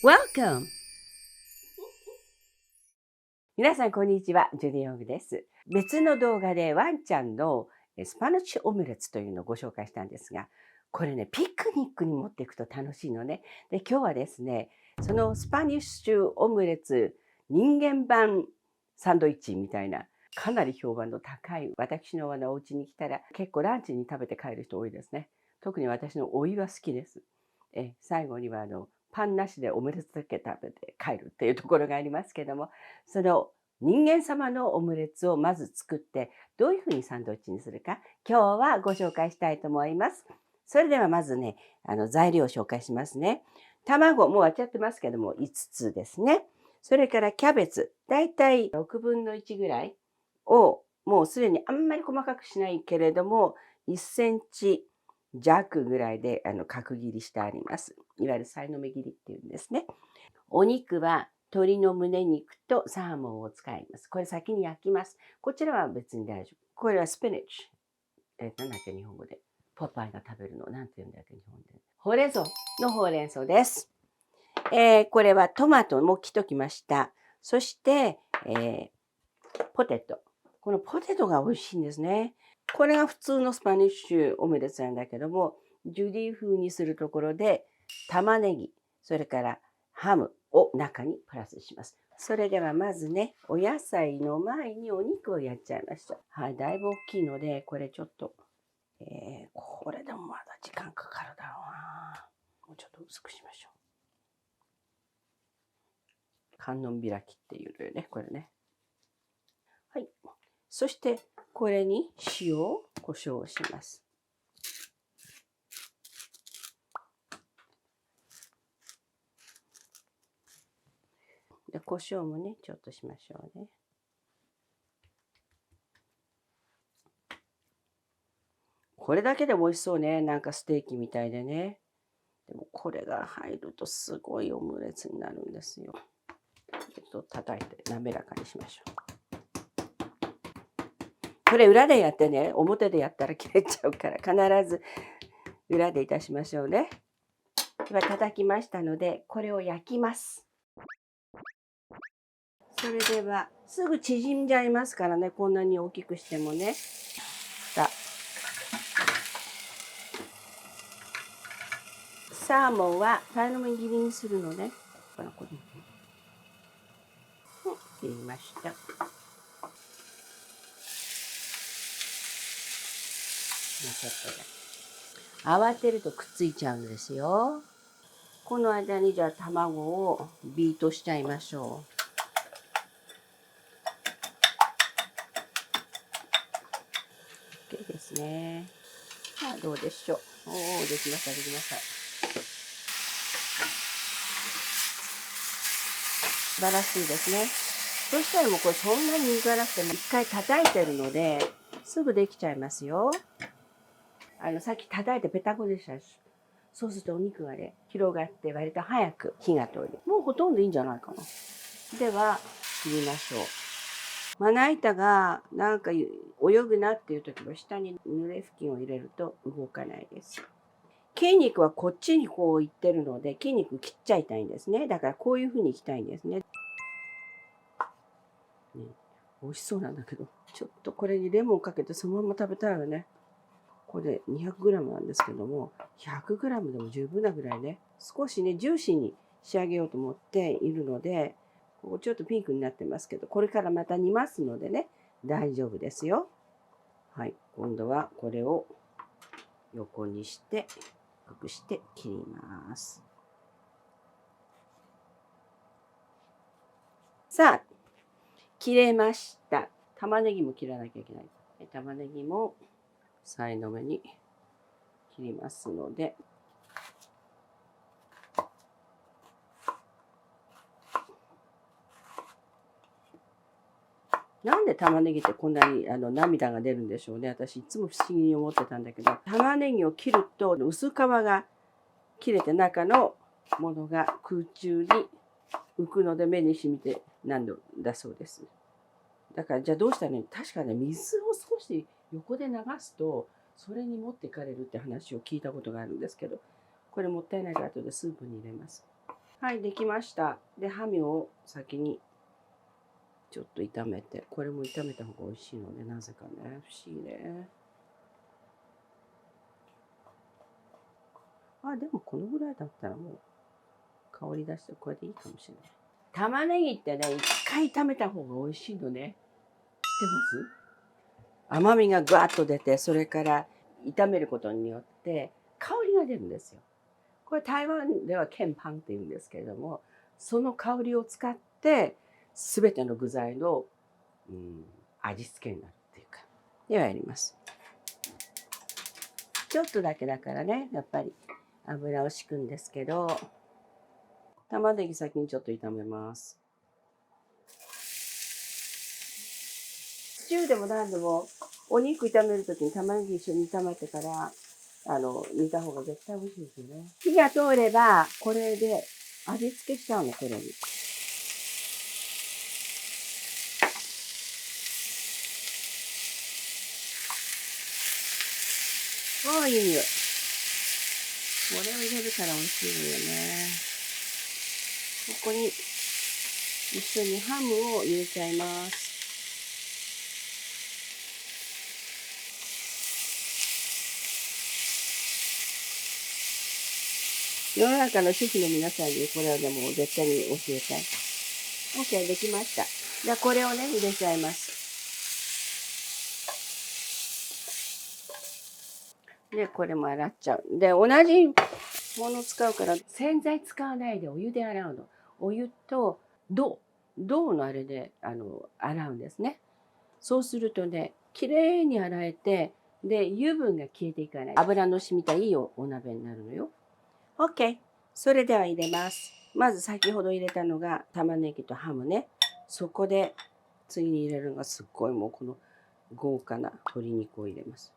Welcome! 皆さんこんにちは、ジュディ・ヨングです。別の動画でワンちゃんのスパニッシュオムレツというのをご紹介したんですが、これね、ピクニックに持っていくと楽しいのね。で、今日はですね、そのスパニッシュオムレツ人間版サンドイッチみたいな、かなり評判の高い、私のお家に来たら結構ランチに食べて帰る人多いですね。特に私のおいは好きです。最後にはパンなしでオムレツだけ食べて帰るっていうところがありますけども、その人間様のオムレツをまず作って、どういうふうにサンドイッチにするか、今日はご紹介したいと思います。それではまずね、材料を紹介しますね。卵、もう割っちゃってますけども、5つですね。それからキャベツ、だいたい6分の1ぐらいを、もうすでにあんまり細かくしないけれども、1センチ弱ぐらいで角切りしてあります。いわゆるさいの目切りっていうんですね。お肉は鶏の胸肉とサーモンを使います。これ先に焼きます。こちらは別に大丈夫。これはスピナッチ。なんだっけ日本語で。ポパイが食べるの。なんて言うんだっけ日本で。ほうれん草のほうれん草です。これはトマトも切っときました。そして、ポテト。このポテトが美味しいんですね。これが普通のスパニッシュオムレツなんだけども、ジュディ風にするところで、玉ねぎ、それからハムを中にプラスします。それではまずね、お野菜の前にお肉をやっちゃいました。はい、だいぶ大きいので、これちょっと、これでもまだ時間かかるだろうな。もうちょっと薄くしましょう。観音開きっていうのよね、これね。はい。そして、これに塩、胡椒をします。で、胡椒もね、ちょっとしましょうね。これだけでも美味しそうね。なんかステーキみたいでね。でもこれが入るとすごいオムレツになるんですよ。ちょっと叩いて滑らかにしましょう。これ裏でやってね、表でやったら切れちゃうから必ず裏でいたしましょうね。では叩きましたので、これを焼きます。それではすぐ縮んじゃいますからね、こんなに大きくしてもね。サーモンはさいの目切りにするのね。切りました。慌てるとくっついちゃうんですよ。この間にじゃあ卵をビートしちゃいましょう。OK ですね。さあどうでしょう。おお、できました、できました。素晴らしいですね。そしたらもうこれそんなにいかなくても一回叩いてるのですぐできちゃいますよ。さっき叩いてペタコでしたし。そうするとお肉がね、広がって割と早く火が通る。もうほとんどいいんじゃないかな。では、切りましょう。まな板がなんか泳ぐなっていう時は下に濡れ布巾を入れると動かないです。筋肉はこっちにこういってるので筋肉切っちゃいたいんですね。だからこういう風にいきたいんですね。美味しそうなんだけど、ちょっとこれにレモンかけてそのまま食べたいよね。これ 200g なんですけども、100g でも十分なぐらいね、少しね、ジューシーに仕上げようと思っているので、ここちょっとピンクになってますけど、これからまた煮ますのでね、大丈夫ですよ。はい、今度はこれを横にして、隠して切ります。さあ、切れました。玉ねぎも切らなきゃいけない。玉ねぎもさいの目に切りますので、なんで玉ねぎってこんなに涙が出るんでしょうね。私いつも不思議に思ってたんだけど、玉ねぎを切ると薄皮が切れて中のものが空中に浮くので目に染みてなんだそうです。だからじゃあどうしたらいいの？確かね、水を少し横で流すとそれに持っていかれるって話を聞いたことがあるんですけど、これもったいないから後でスープに入れます。はい、できました。で、ハムを先にちょっと炒めて、これも炒めた方が美味しいので、なぜかね、不思議ね。あ、でもこのぐらいだったらもう香り出してこれでいいかもしれない。玉ねぎってね、一回炒めた方が美味しいのね。知ってます？甘みがぐわっと出て、それから炒めることによって香りが出るんですよ。これ台湾ではケンパンって言うんですけれども、その香りを使って全ての具材の、味付けになるっていうか。ではやります。ちょっとだけだからね、やっぱり油を敷くんですけど、玉ねぎ先にちょっと炒めます。シチューでも何でもお肉炒めるときに玉ねぎ一緒に炒めてから煮た方が絶対美味しいですよね。火が通ればこれで味付けしちゃうの、これに。ああ、いい匂い。これを入れるから美味しいのよね。ここに一緒にハムを入れちゃいます。世の中の主婦の皆さんにこれはでも絶対に教えたい。OK、できました。じゃあこれをね、入れちゃいます。で、これも洗っちゃう。で、同じもの使うから洗剤使わないでお湯で洗うの。お湯と銅のあれで洗うんですね。そうするとね、きれいに洗えて、で、油分が消えていかない。油の染みたいいお鍋になるのよ。OK。それでは入れます。まず先ほど入れたのが玉ねぎとハムね。そこで次に入れるのがすっごいもうこの豪華な鶏肉を入れます。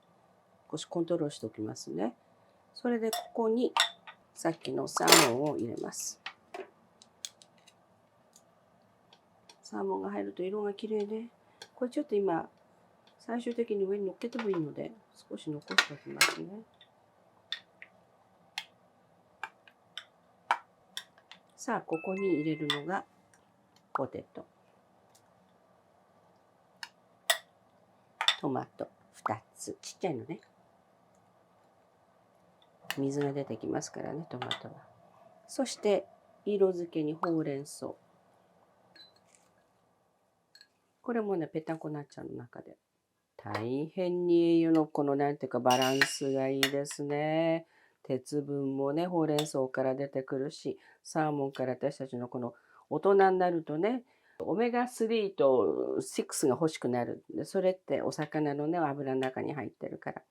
少しコントロールしておきますね。それでここにさっきのサーモンを入れます。サーモンが入ると色が綺麗で、これちょっと今最終的に上に乗っけてもいいので少し残しておきますね。さあここに入れるのがポテト、トマト2つ、ちっちゃいのね。水が出てきますからね、トマトは。そして色付けにほうれん草。これもねぺたんこになっちゃうの中で。大変に栄養のこのなんていうかバランスがいいですね。鉄分もね、ほうれん草から出てくるし、サーモンから私たちのこの大人になるとね、オメガ3と6が欲しくなる。でそれってお魚のね、油の中に入ってるから。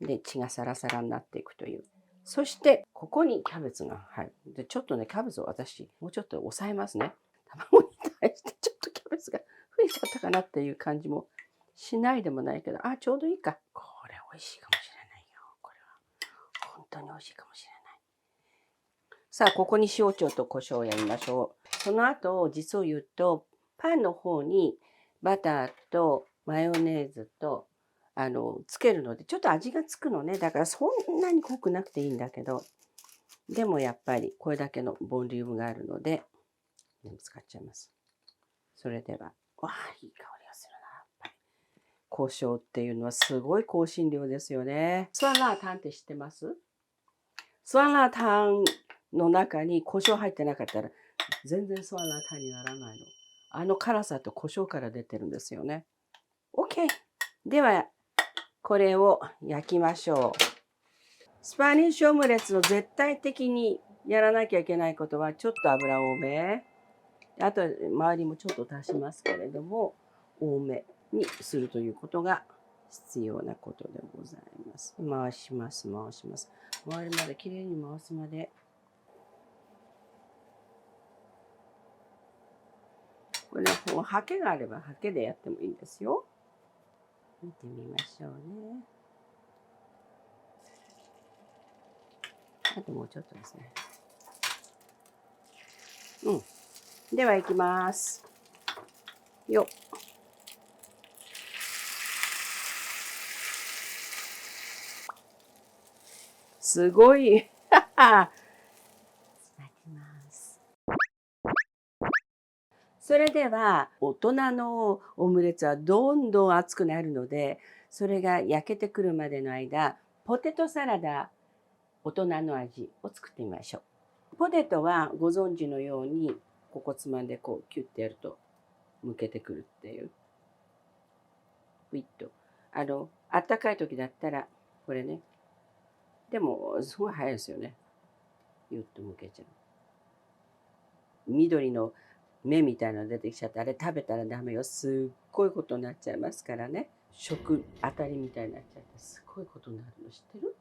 で、血がサラサラになっていくという。そして、ここにキャベツが入る。で、ちょっとね、キャベツを私、もうちょっと抑えますね。卵に対してちょっとキャベツが増えちゃったかなっていう感じもしないでもないけど、あ、ちょうどいいか。これ美味しいかもしれないよ。これは。本当に美味しいかもしれない。さあ、ここに塩ちょっと胡椒をやりましょう。その後、実を言うと、パンの方にバターとマヨネーズとつけるので、ちょっと味がつくのね。だからそんなに濃くなくていいんだけど、でもやっぱりこれだけのボリュームがあるので、全部使っちゃいます。それでは、わあ、いい香りがするな。やっぱり胡椒っていうのはすごい香辛料ですよね。スワンラータンって知ってます？スワンラータンの中に胡椒入ってなかったら、全然スワンラータンにならないの。辛さと胡椒から出てるんですよね。OK。では、これを焼きましょう。スパニッシュオムレツの絶対的にやらなきゃいけないことは、ちょっと油多め。あと、周りもちょっと足しますけれども、多めにするということが必要なことでございます。回します、回します。周りまできれいに回すまで。これね、ハケがあればハケでやってもいいんですよ。見てみましょうね。あともうちょっとですね。では行きます。よっ。すごい。いただきます。それでは大人のオムレツはどんどん熱くなるので、それが焼けてくるまでの間、ポテトサラダ大人の味を作ってみましょう。ポテトはご存知のように、ここつまんでこうキュッてやると剥けてくるっていう。ウィッと。あったかい時だったら、これね。でも、すごい早いですよね。ゆっと剥けちゃう。緑の芽みたいなの出てきちゃって、あれ食べたらダメよ。すっごいことになっちゃいますからね。食当たりみたいになっちゃって、すごいことになるの知ってる？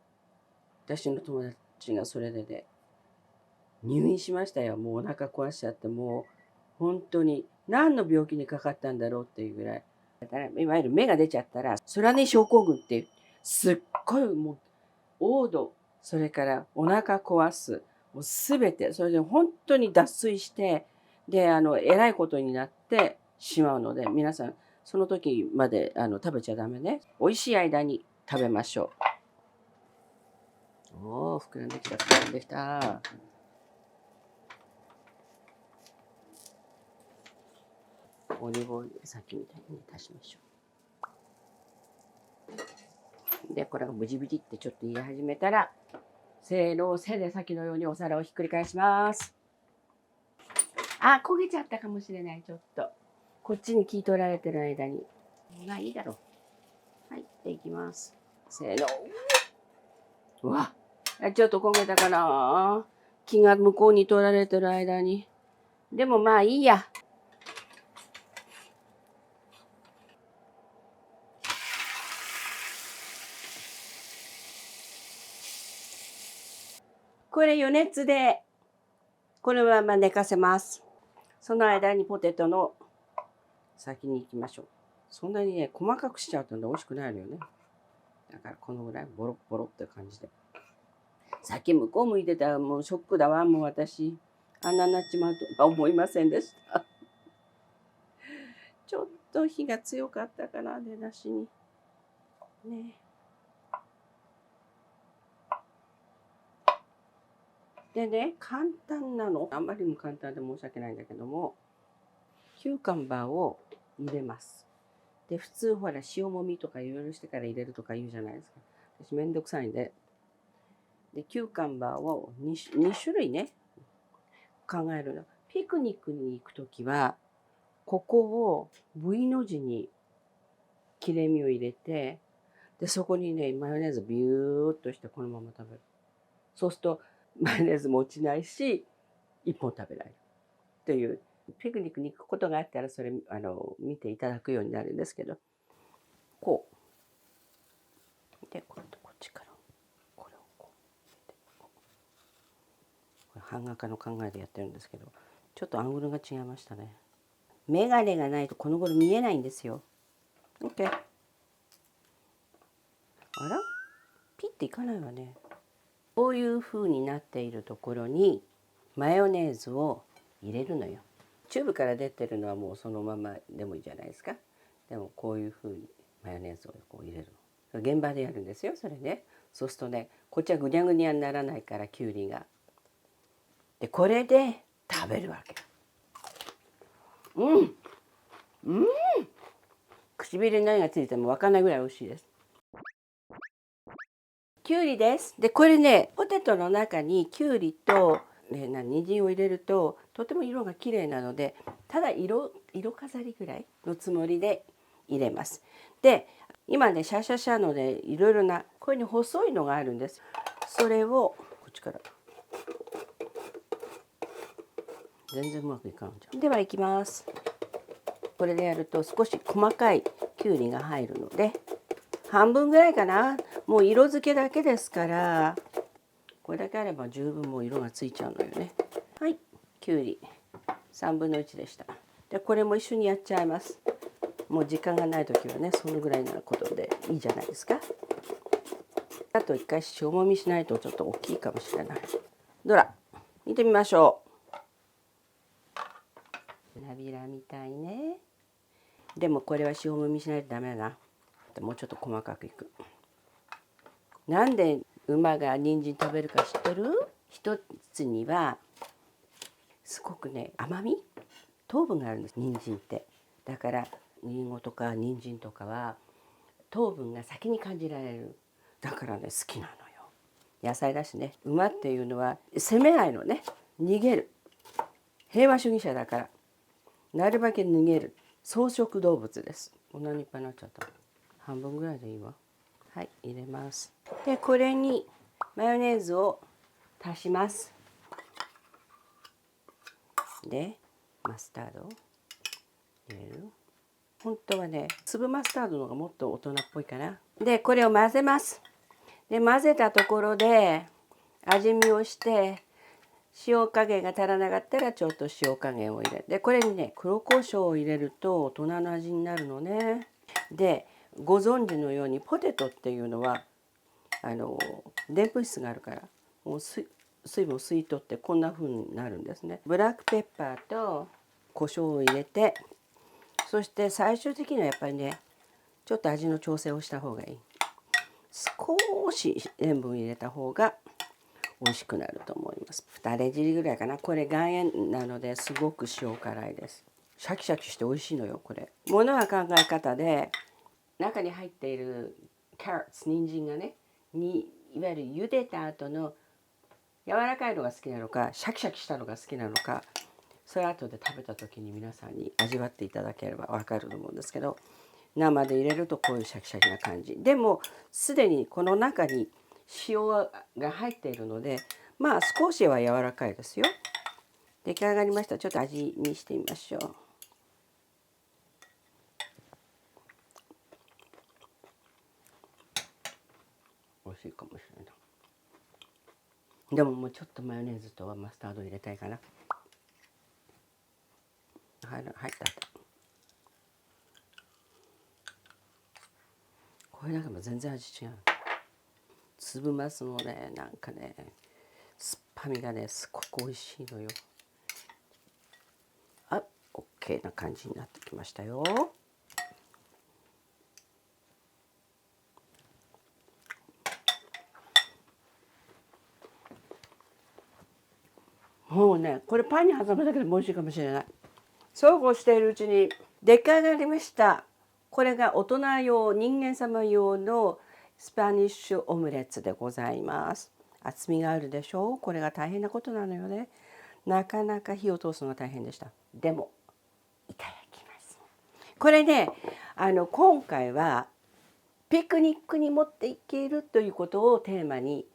私の友達がそれでね、入院しましたよ。もうお腹壊しちゃって、もう本当に何の病気にかかったんだろうっていうぐらい。だからいわゆる芽が出ちゃったら、ソラネ症候群っていう、すっごいもう、黄土、それからお腹壊す、もうすべて、それで本当に脱水して、で、えらいことになってしまうので、皆さん、その時まで食べちゃダメね。美味しい間に食べましょう。おお、膨らんできた、膨らんできた。オリーブオイルさっきみたいに足しましょう。で、これがブチブチってちょっと言い始めたら、せーの、背で先のようにお皿をひっくり返します。あ、焦げちゃったかもしれない、ちょっと。こっちに聞い取られてる間に。まあいいだろう。はい、でいきます。せーの。うわ、ちょっと焦げたかな。気が向こうに取られてる間に。でもまあいいや。これ余熱でこのまま寝かせます。その間にポテトの先に行きましょう。そんなにね、細かくしちゃうとね、美味しくないのよね。だからこのぐらいボロッボロって感じで。さっき向こう向いてたらもうショックだわ、もう私。あんなになっちまうとは思いませんでした。ちょっと火が強かったかな、出だしに。ね。でね、簡単なの。あんまりにも簡単で申し訳ないんだけども、キューカンバーを入れます。で、普通ほら、塩もみとかいろいろしてから入れるとか言うじゃないですか。私めんどくさいんで。で、キューカンバーを 2種類ね、考えるの。ピクニックに行くときは、ここを V の字に切れ目を入れて、で、そこにね、マヨネーズビューっとしてこのまま食べる。そうすると、マヨネーズも落ちないし、一本食べられる。という、ピクニックに行くことがあったら、それ、見ていただくようになるんですけど、こう。で、こっちから、これをこう。これ版画家の考えでやってるんですけど、ちょっとアングルが違いましたね。メガネがないとこの頃見えないんですよ。OK。あら？ピッていかないわね。こういう風になっているところにマヨネーズを入れるのよ。チューブから出てるのはもうそのままでもいいじゃないですか。でもこういう風にマヨネーズをこう入れるの。現場でやるんですよ、それね。そうするとね、こっちはぐにゃぐにゃにならないから、きゅうりが。で、これで食べるわけ。うん。うん。唇に何がついても分かんないぐらい美味しいです。きゅうりです。で、これね、ポテトの中にきゅうりと、人参を入れると、とても色が綺麗なので、ただ色飾りぐらいのつもりで入れます。で、今ね、シャシャシャので、いろいろな、こういうに細いのがあるんです。それを、こっちから。全然うまくいかんじゃん。では、いきます。これでやると少し細かいきゅうりが入るので、半分ぐらいかな。もう色付けだけですから、これだけあれば十分もう色がついちゃうのよね。はい、きゅうり3分の1でした。で、これも一緒にやっちゃいます。もう時間がない時はね、そのぐらいなことでいいじゃないですか。あと一回塩もみしないとちょっと大きいかもしれない。どら、見てみましょう。花びらみたいね。でもこれは塩もみしないとダメだな。もうちょっと細かくいく。なんで馬が人参食べるか知ってる？一つにはすごくね、甘み糖分があるんです、人参って。だからりんごとか人参とかは糖分が先に感じられる。だからね好きなのよ。野菜だしね。馬っていうのは攻めないのね。逃げる。平和主義者だからなるべく逃げる草食動物です。こんなにいっぱいになっちゃった。半分ぐらいでいいわ。はい、入れます。でこれにマヨネーズを足します。でマスタードを入れる。本当はね粒マスタードの方がもっと大人っぽいかな。でこれを混ぜます。で混ぜたところで味見をして塩加減が足らなかったらちょっと塩加減を入れでこれにね黒胡椒を入れると大人の味になるのね。でご存知のようにポテトっていうのはでんぷん質があるからもう水分を吸い取ってこんな風になるんですね。ブラックペッパーと胡椒を入れて、そして最終的にはやっぱりねちょっと味の調整をした方がいい。少し塩分入れた方が美味しくなると思います。2レジリぐらいかな。これ岩塩なのですごく塩辛いです。シャキシャキして美味しいのよこれ。ものは考え方で中に入っているキャロット人参がねいわゆる茹でた後の柔らかいのが好きなのかシャキシャキしたのが好きなのか、それ後で食べた時に皆さんに味わっていただければ分かると思うんですけど、生で入れるとこういうシャキシャキな感じでもすでにこの中に塩が入っているのでまあ少しは柔らかいですよ。出来上がりました。ちょっと味見してみましょう。美味しいかもしれない。でももうちょっとマヨネーズとマスタード入れたいかな。入った。これなんかも全然味違う。粒マスのねなんかね酸っぱみがねすごく美味しいのよ。あ、OK な感じになってきましたよ。もうねこれパンに挟むだけでも美味しいかもしれない。そうこうしているうちに出来上がりました。これが大人用人間様用のスパニッシュオムレツでございます。厚みがあるでしょう。これが大変なことなのよね。なかなか火を通すのが大変でした。でもいただきます。これね今回はピクニックに持っていけるということをテーマに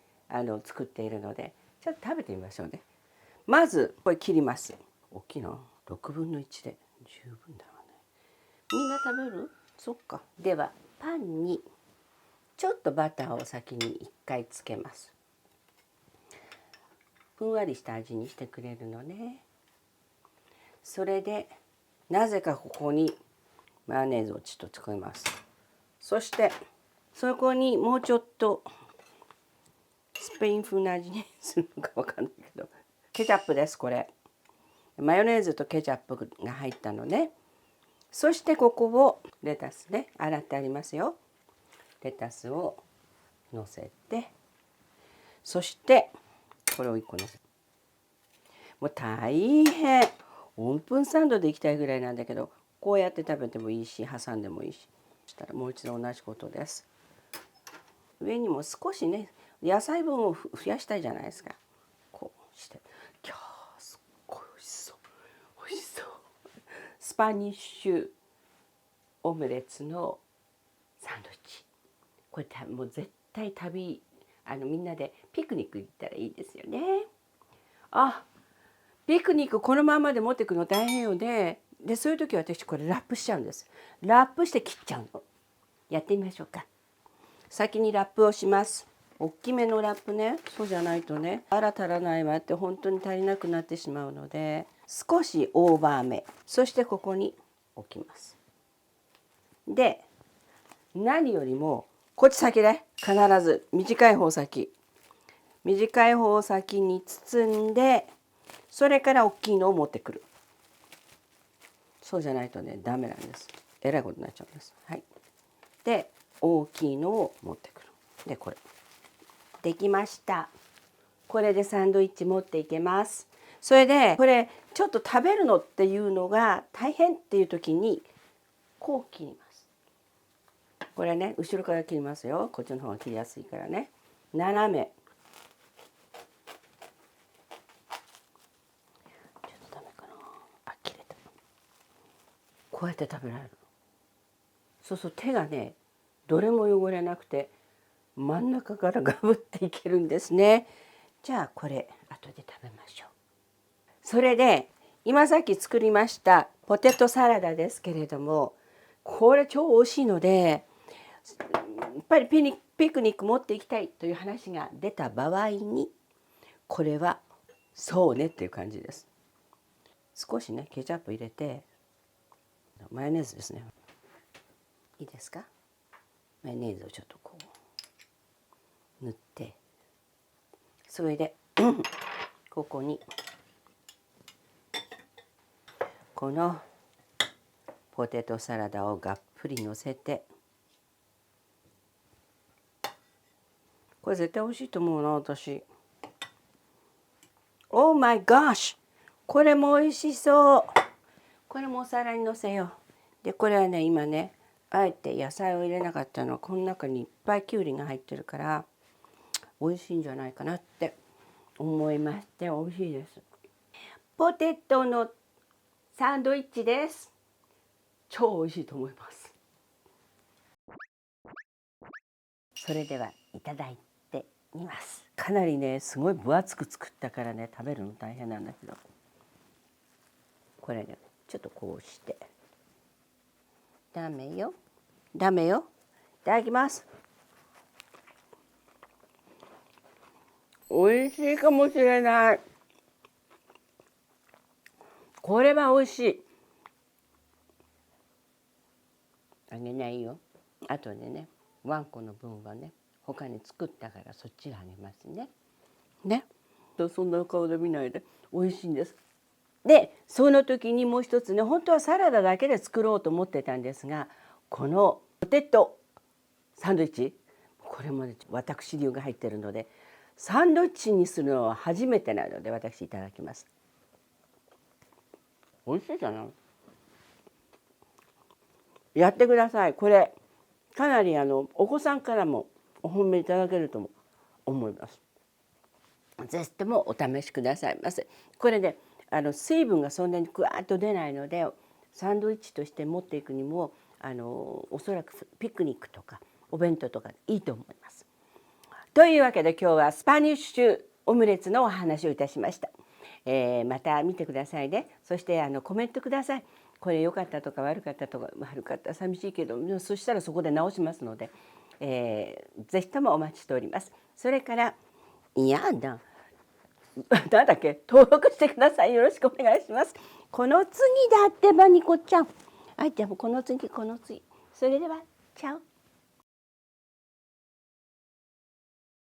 作っているのでちょっと食べてみましょうね。まずこれ切ります。大きいの6分の1で十分だわね。みんな食べる？そっか。ではパンにちょっとバターを先に1回つけます。ふんわりした味にしてくれるのね。それでなぜかここにマヨネーズをちょっと使います。そしてそこにもうちょっとスペイン風な味にするのかわかんないけどケチャップです。これマヨネーズとケチャップが入ったのね。そしてここをレタスね洗ってありますよ。レタスをのせて、そしてこれを1個のせて、もう大変オープンサンドでいきたいぐらいなんだけどこうやって食べてもいいし挟んでもいいし。そしたらもう一度同じことです。上にも少しね野菜分を増やしたいじゃないですか。こうして今日すっごい美味しそう美味しそう。スパニッシュオムレツのサンドイッチ。これもう絶対旅みんなでピクニック行ったらいいですよね。あ、ピクニックこのままで持っていくの大変よね。でそういう時は私これラップしちゃうんです。ラップして切っちゃうの。やってみましょうか。先にラップをします。大きめのラップね。そうじゃないとねあら足らないわって本当に足りなくなってしまうので少しオーバーめ。そしてここに置きます。で何よりもこっち先ね必ず短い方先に包んでそれから大きいのを持ってくる。そうじゃないとねダメなんです。えらいことになっちゃうんです。はい。で大きいのを持ってくる。でこれできました。これでサンドイッチ持っていけます。それでこれちょっと食べるのっていうのが大変っていう時にこう切ります。これね後ろから切りますよ。こっちの方が切りやすいからね。斜め。ちょっとダメかな。あ、切れた。こうやって食べられる。そうそう、手がねどれも汚れなくて真ん中からガブっていけるんですね。じゃあこれ後で食べましょう。それで今さっき作りましたポテトサラダですけれども、これ超美味しいのでやっぱりピクニック持っていきたいという話が出た場合にこれはそうねっていう感じです。少しねケチャップ入れて、マヨネーズですね。いいですか？マヨネーズをちょっとこう塗って、それでここにこのポテトサラダをがっぷりのせて、これ絶対美味しいと思うな私。Oh my gosh! これも美味しそう。これもお皿にのせよう。でこれはね今ねあえて野菜を入れなかったのはこの中にいっぱいきゅうりが入ってるから美味しいんじゃないかなって思いまして、美味しいです。ポテトのサンドイッチです。超美味しいと思います。それではいただいてみます。かなりねすごい分厚く作ったからね食べるの大変なんだけど、これねちょっとこうして、ダメよダメよ。いただきます。美味しいかもしれない。これは美味しい。あげないよ。あとでねワンコの分はね他に作ったからそっちがあげますね。ね。そんな顔で見ないで美味しいんです。でその時にもう一つね、本当はサラダだけで作ろうと思ってたんですが、このポテトサンドイッチ、これもね私流が入ってるのでサンドイッチにするのは初めてなので私いただきます。美味しいじゃない。やってください。これかなりお子さんからもお褒めいただけると思います。ぜひともお試しくださいませ。これね水分がそんなにグワーッと出ないのでサンドイッチとして持っていくにもおそらくピクニックとかお弁当とかいいと思います。というわけで今日はスパニッシュオムレツのお話をいたしました。また見てくださいね。そしてコメントください。これ良かったとか悪かったとか、悪かったら寂しいけどそしたらそこで直しますので、ぜひともお待ちしております。それからいやだなんだっけ、登録してください。よろしくお願いします。この次だってばニコちゃん。はい、じゃあこの次。それではチャオ。